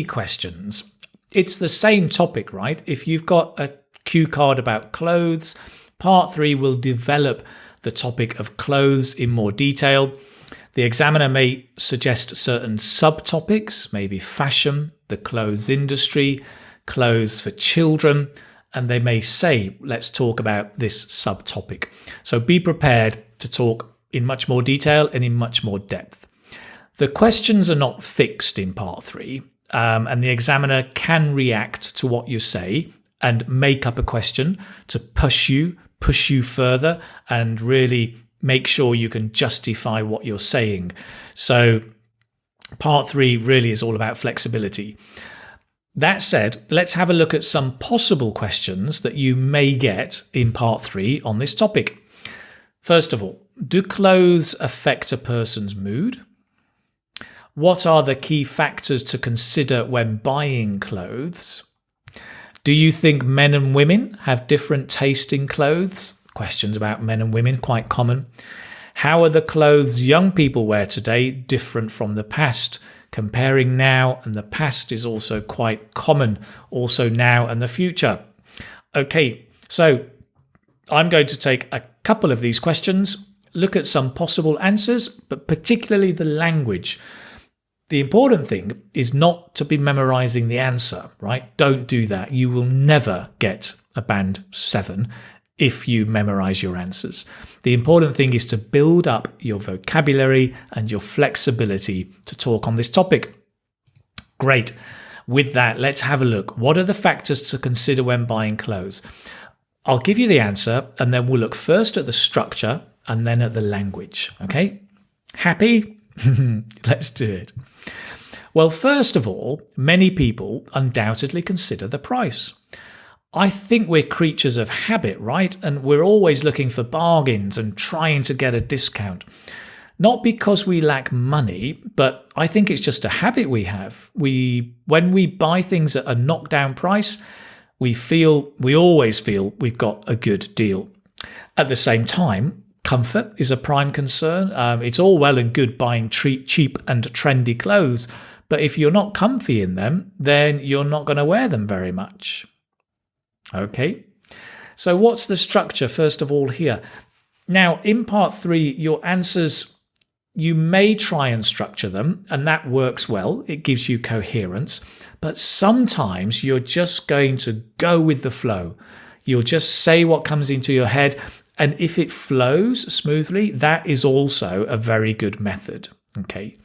questions. It's the same topic, right? If you've got a cue card about clothes, part 3 will develop the topic of clothes in more detail. The examiner may suggest certain subtopics, maybe fashion, the clothes industry, clothes for children, and they may say, let's talk about this subtopic. So be prepared to talk in much more detail and in much more depth. The questions are not fixed in part 3, and the examiner can react to what you say and make up a question to push you further and really make sure you can justify what you're saying. So part 3 really is all about flexibility. That said, let's have a look at some possible questions that you may get in part 3 on this topic. First of all, do clothes affect a person's mood? What are the key factors to consider when buying clothes? Do you think men and women have different taste in clothes? Questions about men and women, quite common. How are the clothes young people wear today different from the past? Comparing now and the past is also quite common, also now and the future. Okay, so I'm going to take a couple of these questions, look at some possible answers, but particularly the language. The important thing is not to be memorizing the answer, right? Don't do that. You will never get a band 7 if you memorize your answers. The important thing is to build up your vocabulary and your flexibility to talk on this topic. Great. With that, let's have a look. What are the factors to consider when buying clothes? I'll give you the answer and then we'll look first at the structure and then at the language. Okay? Happy? Let's do it. Well, first of all, many people undoubtedly consider the price. I think we're creatures of habit, right? And we're always looking for bargains and trying to get a discount. Not because we lack money, but I think it's just a habit we have. When we buy things at a knockdown price, we always feel we've got a good deal. At the same time, comfort is a prime concern. It's all well and good buying cheap and trendy clothes, but if you're not comfy in them, then you're not going to wear them very much. Okay, so what's the structure first of all here? Now, in part 3, your answers, you may try and structure them, and that works well. It gives you coherence, but sometimes you're just going to go with the flow. You'll just say what comes into your head, and if it flows smoothly, that is also a very good method. Okay.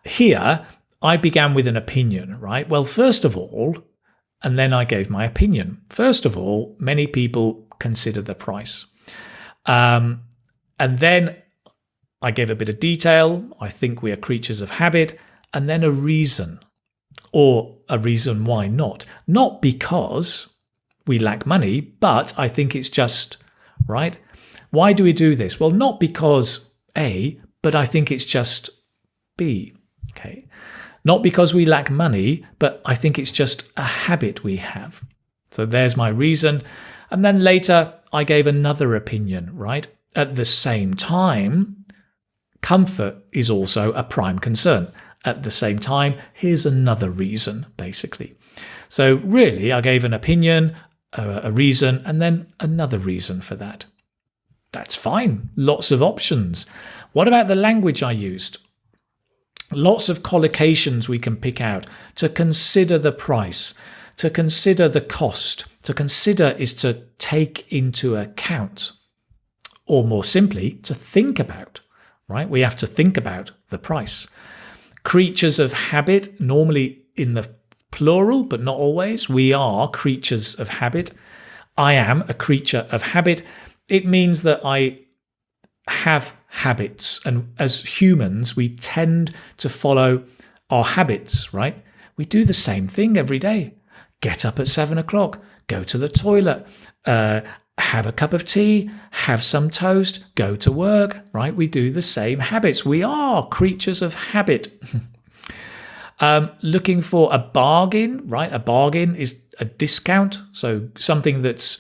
Here, I began with an opinion, right? Well, first of all, and then I gave my opinion. First of all, many people consider the price. And then I gave a bit of detail. I think we are creatures of habit. And then a reason, or a reason why not. Not because we lack money, but I think it's just, right? Why do we do this? Well, not because A, but I think it's just B. Okay. Not because we lack money, but I think it's just a habit we have. So there's my reason. And then later, I gave another opinion, right? At the same time, comfort is also a prime concern. At the same time, here's another reason, basically. So really, I gave an opinion, a reason, and then another reason for that. That's fine. Lots of options. What about the language I used? Lots of collocations we can pick out to consider the price, to consider the cost. To consider is to take into account, or more simply, to think about, right? We have to think about the price. Creatures of habit, normally in the plural, but not always. We are creatures of habit. I am a creature of habit. It means that I have habits, and as humans we tend to follow our habits, right? We do the same thing every day. Get up at 7 o'clock, go to the toilet, have a cup of tea, have some toast, go to work, right? We do the same habits. We are creatures of habit. Looking for a bargain, right? A bargain is a discount, so something that's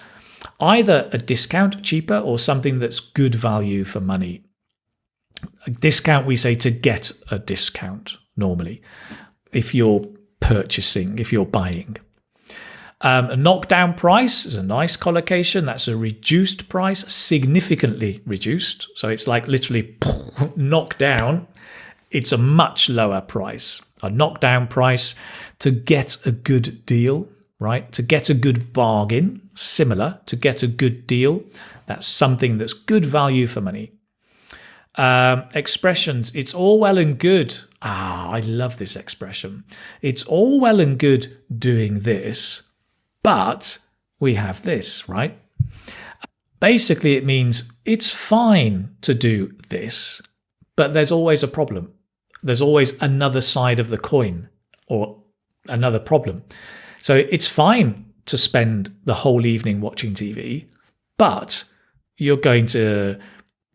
either a discount, cheaper, or something that's good value for money. A discount, we say to get a discount normally. if you're purchasing, if you're buying. A knockdown price is a nice collocation. That's a reduced price, significantly reduced. So it's like literally knocked down. It's a much lower price. A knockdown price, to get a good deal, right? To get a good bargain, similar, to get a good deal. That's something that's good value for money. Expressions, it's all well and good. I love this expression. It's all well and good doing this, but we have this, right? Basically, it means it's fine to do this, but there's always a problem. There's always another side of the coin or another problem. So it's fine to spend the whole evening watching TV, but you're going to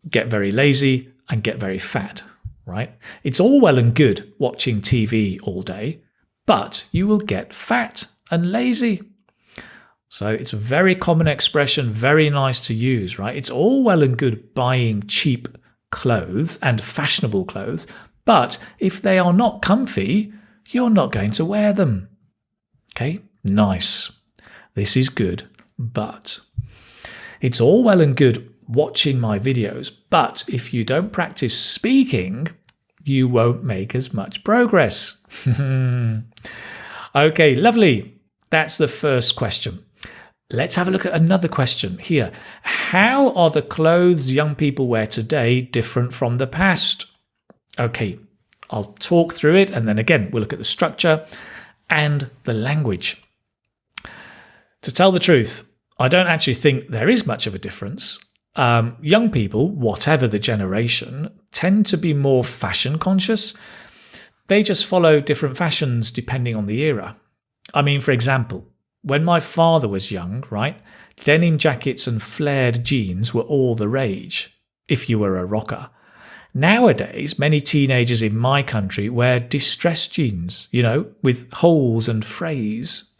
get very lazy and get very fat, right? It's all well and good watching TV all day, but you will get fat and lazy. So it's a very common expression, very nice to use, right? It's all well and good buying cheap clothes and fashionable clothes, but if they are not comfy, you're not going to wear them. Okay, nice. This is good, but it's all well and good watching my videos, but if you don't practice speaking, you won't make as much progress. Okay, lovely. That's the first question. Let's have a look at another question here. How are the clothes young people wear today different from the past? Okay, I'll talk through it, and then again, we'll look at the structure and the language. To tell the truth, I don't actually think there is much of a difference. Young people, whatever the generation, tend to be more fashion conscious. They just follow different fashions depending on the era. I mean, for example, when my father was young, right, denim jackets and flared jeans were all the rage, if you were a rocker. Nowadays, many teenagers in my country wear distressed jeans, with holes and frays.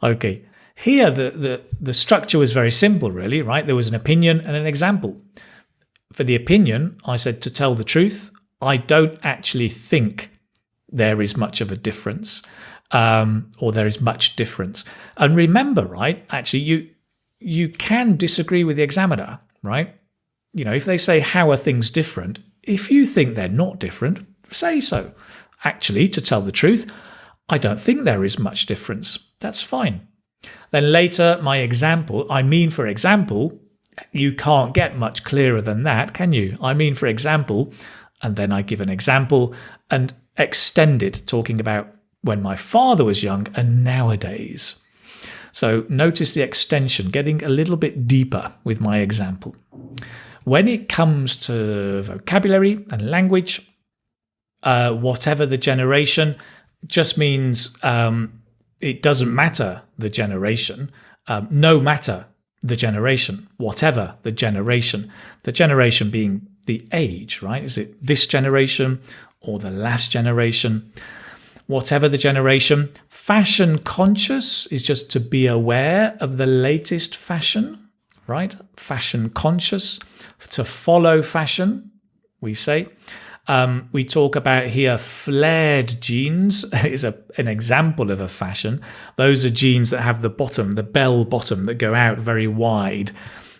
Okay. Here, the structure was very simple, really, right? There was an opinion and an example. For the opinion, I said, to tell the truth, I don't actually think there is much of a difference, or there is much difference. And remember, right, actually, you can disagree with the examiner, right? If they say, how are things different? If you think they're not different, say so. Actually, to tell the truth, I don't think there is much difference. That's fine. Then later, my example, for example, you can't get much clearer than that, can you? For example, and then I give an example and extend it, talking about when my father was young and nowadays. So notice the extension, getting a little bit deeper with my example. When it comes to vocabulary and language, whatever the generation just means it doesn't matter the generation, no matter the generation, whatever the generation being the age, right? Is it this generation or the last generation? Whatever the generation, fashion conscious is just to be aware of the latest fashion, right? Fashion conscious, to follow fashion, we say. We talk about here flared jeans is an example of a fashion. Those are jeans that have the bottom, the bell bottom, that go out very wide,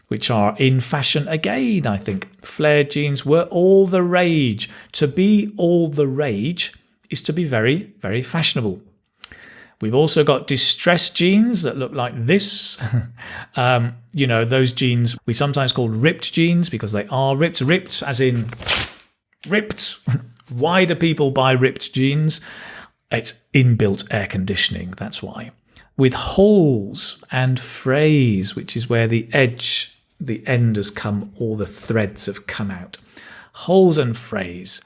which are in fashion again, I think. Flared jeans were all the rage. To be all the rage is to be very, very fashionable. We've also got distressed jeans that look like this. Those jeans we sometimes call ripped jeans because they are ripped as in ripped. Why do people buy ripped jeans? It's inbuilt air conditioning, that's why. With holes and frays, which is where the end has come, all the threads have come out. Holes and frays.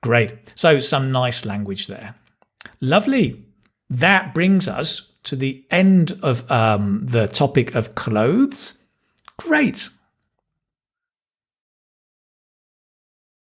Great. So some nice language there. Lovely. That brings us to the end of the topic of clothes. Great.